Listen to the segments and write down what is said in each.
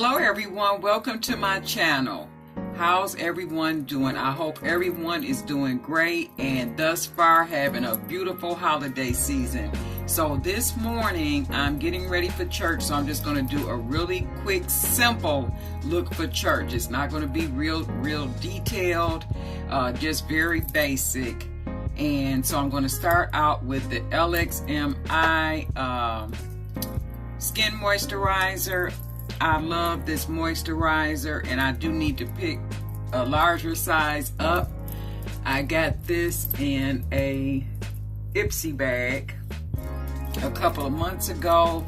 Hello everyone, welcome to my channel. How's everyone doing? I hope everyone is doing great and thus far having a beautiful holiday season. So this morning I'm getting ready for church, so I'm just going to do a really quick, simple look for church. It's not going to be real detailed, just very basic. And so I'm going to start out with the LXMI Skin Moisturizer. I love this moisturizer and I do need to pick a larger size up. I got this in a IPSY bag a couple of months ago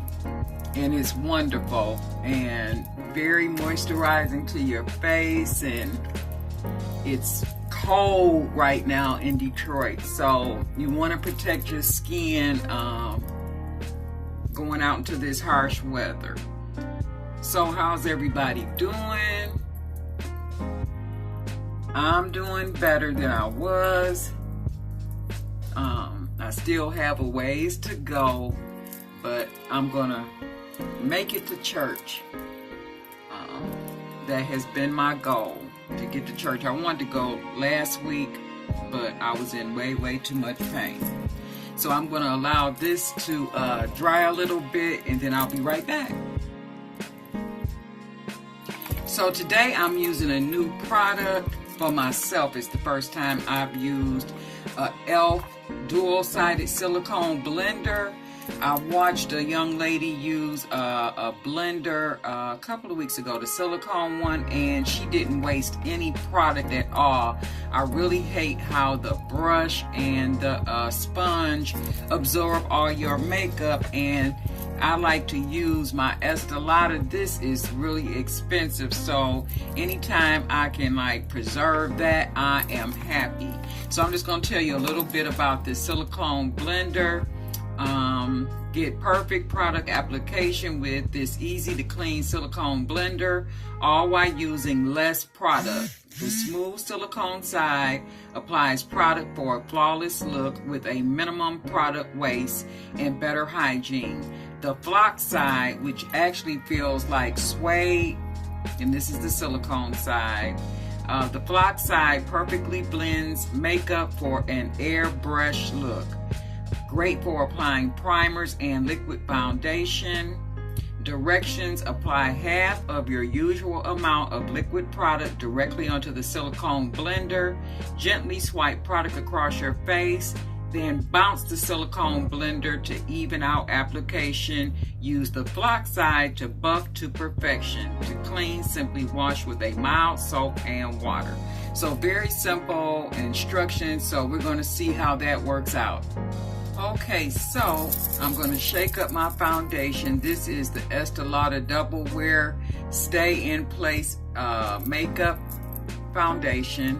and it's wonderful and very moisturizing to your face, and it's cold right now in Detroit, so you want to protect your skin going out into this harsh weather. So how's everybody doing? I'm doing better than I was. I still have a ways to go, but I'm gonna make it to church. That has been my goal, to get to church. I wanted to go last week, but I was in way too much pain. So I'm gonna allow this to dry a little bit and then I'll be right back. So today I'm using a new product for myself. It's the first time I've used a e.l.f. dual-sided silicone blender. I watched a young lady use a blender a couple of weeks ago, the silicone one, and she didn't waste any product at all. I really hate how the brush and the sponge absorb all your makeup, and I like to use my Estee Lauder. This is really expensive, so anytime I can preserve that, I am happy. So I'm just going to tell you a little bit about this silicone blender. Get perfect product application with this easy to clean silicone blender, all while using less product. The smooth silicone side applies product for a flawless look with a minimum product waste and better hygiene. The flock side, which actually feels like suede, and this is the silicone side. The flock side perfectly blends makeup for an airbrush look. Great for applying primers and liquid foundation. Directions: apply half of your usual amount of liquid product directly onto the silicone blender. Gently swipe product across your face. Then bounce the silicone blender to even out application. Use the flock side to buff to perfection. To clean, simply wash with a mild soap and water. So very simple instructions. So we're going to see how that works out. Okay, so I'm going to shake up my foundation. This is the Estee Lauder Double Wear Stay in Place Makeup Foundation.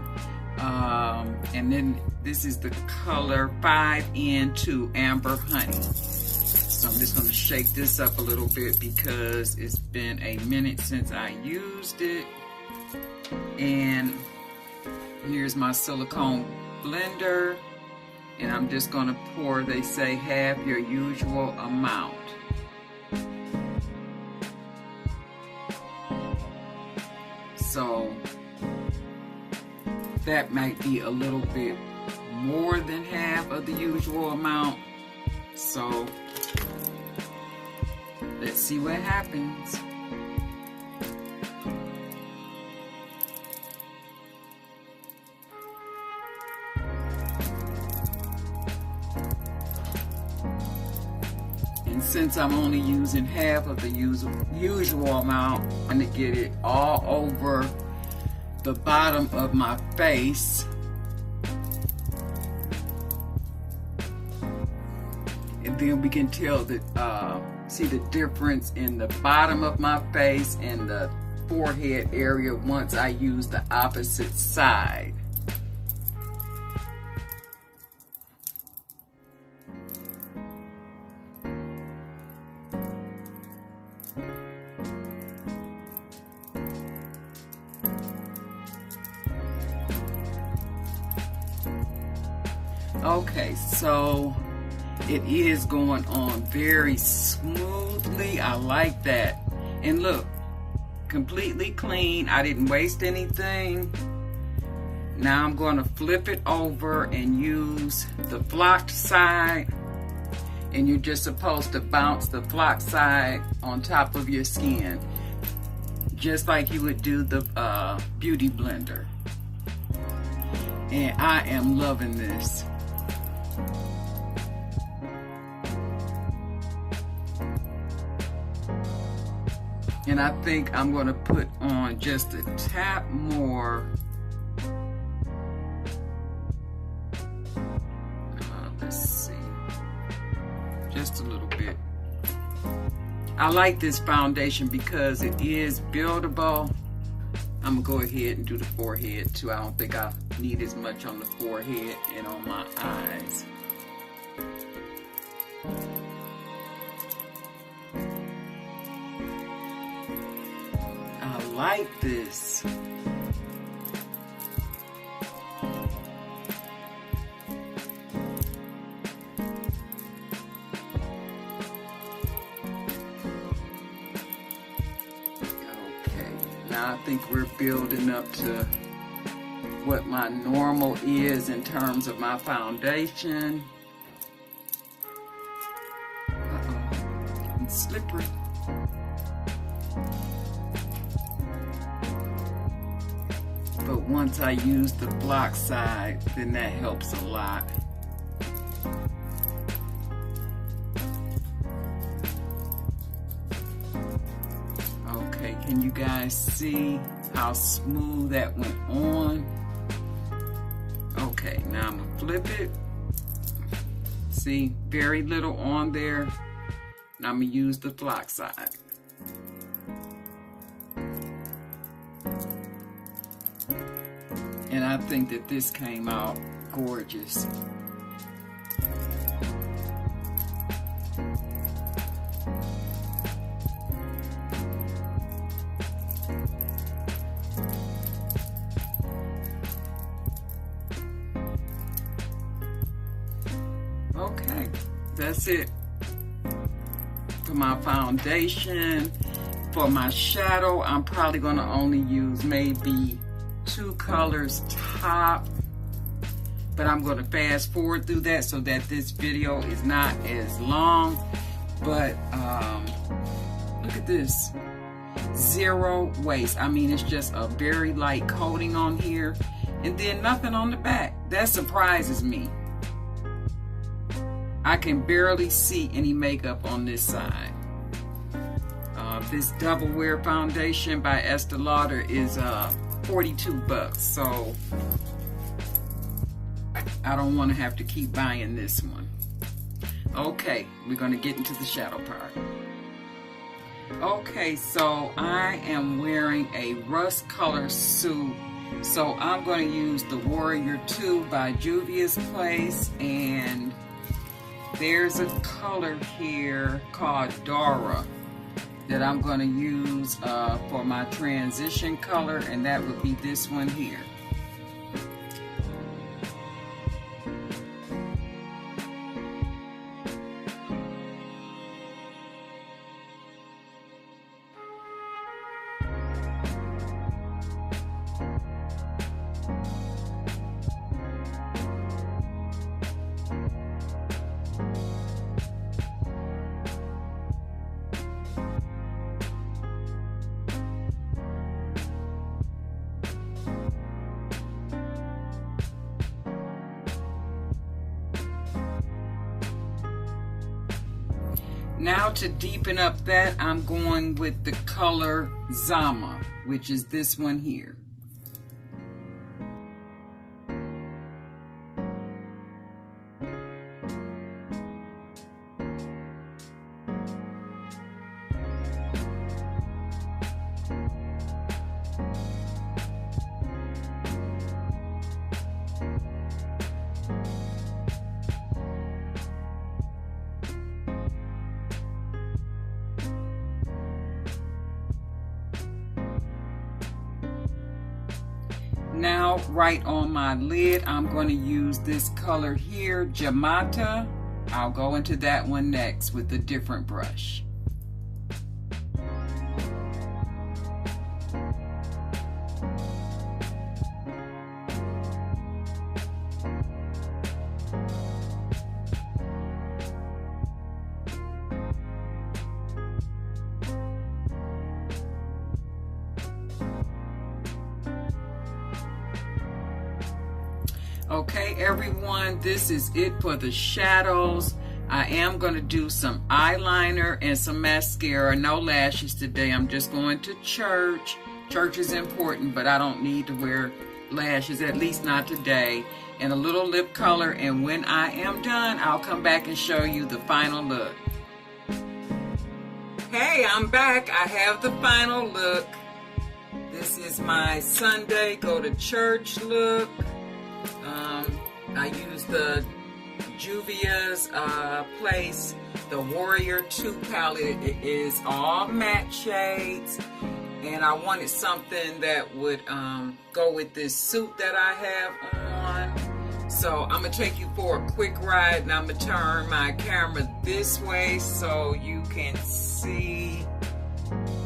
And then this is the color 5N2 Amber Honey. So I'm just going to shake this up a little bit because it's been a minute since I used it. And here's my silicone blender. And I'm just going to pour, they say, half your usual amount. So that might be a little bit more than half of the usual amount. So let's see what happens. And since I'm only using half of the usual amount, I'm going to get it all over the bottom of my face. And then we can tell that, see the difference in the bottom of my face and the forehead area once I use the opposite side. Okay, so it is going on very smoothly. I like that. And look, completely clean. I didn't waste anything. Now I'm going to flip it over and use the flocked side. And you're just supposed to bounce the flocked side on top of your skin, just like you would do the beauty blender. And I am loving this. And I think I'm going to put on just a tap more. Let's see. Just a little bit. I like this foundation because it is buildable. I'm going to go ahead and do the forehead too. I don't think I need as much on the forehead and on my eyes. I like this. Now I think we're building up to what my normal is in terms of my foundation. It's slippery. But once I use the block side, then that helps a lot. Okay, can you guys see how smooth that went on? Okay, now I'm gonna flip it. See, very little on there. Now I'm gonna use the flock side. And I think that this came out gorgeous. Okay, that's it for my foundation. For my shadow, I'm probably going to only use maybe 2 colors top, but I'm going to fast forward through that so that this video is not as long. But look at this, zero waste. I mean, it's just a very light coating on here and then nothing on the back. That surprises me. I can barely see any makeup on this side. This double wear foundation by Estee Lauder is $42, so I don't want to have to keep buying this one. Okay, we're going to get into the shadow part. Okay, so I am wearing a rust color suit, so I'm going to use the Warrior 2 by JUVIA'S Place, and there's a color here called Dora that I'm going to use for my transition color, and that would be this one here. Now to deepen up that, I'm going with the color Zama, which is this one here. Now, right on my lid, I'm going to use this color here, Jamata. I'll go into that one next with a different brush. Okay, everyone, this is it for the shadows. I am going to do some eyeliner and some mascara. No lashes today. I'm just going to church. Church is important, but I don't need to wear lashes, at least not today. And a little lip color, and when I am done, I'll come back and show you the final look. Hey, I'm back. I have the final look. This is my Sunday go to church look. I use the JUVIA'S place, the Warrior 2 palette. It is all matte shades, and I wanted something that would go with this suit that I have on. So I'm gonna take you for a quick ride, and I'm gonna turn my camera this way so you can see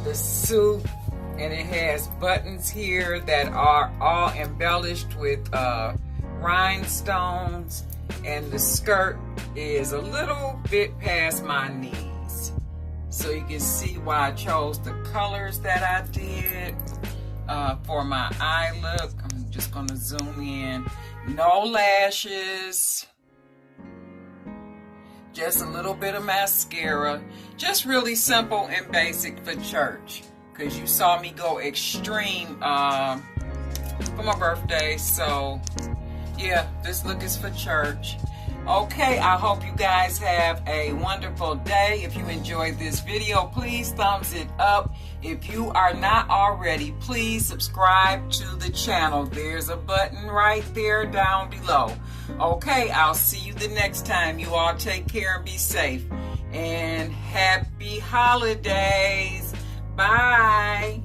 the suit. And it has buttons here that are all embellished with rhinestones, and the skirt is a little bit past my knees. So you can see why I chose the colors that I did for my eye look. I'm just gonna zoom in. No lashes, just a little bit of mascara, just really simple and basic for church, because you saw me go extreme for my birthday. So yeah, this look is for church. Okay, I hope you guys have a wonderful day. If you enjoyed this video, please thumbs it up. If you are not already, please subscribe to the channel. There's a button right there down below. Okay, I'll see you the next time. You all take care and be safe. And happy holidays. Bye.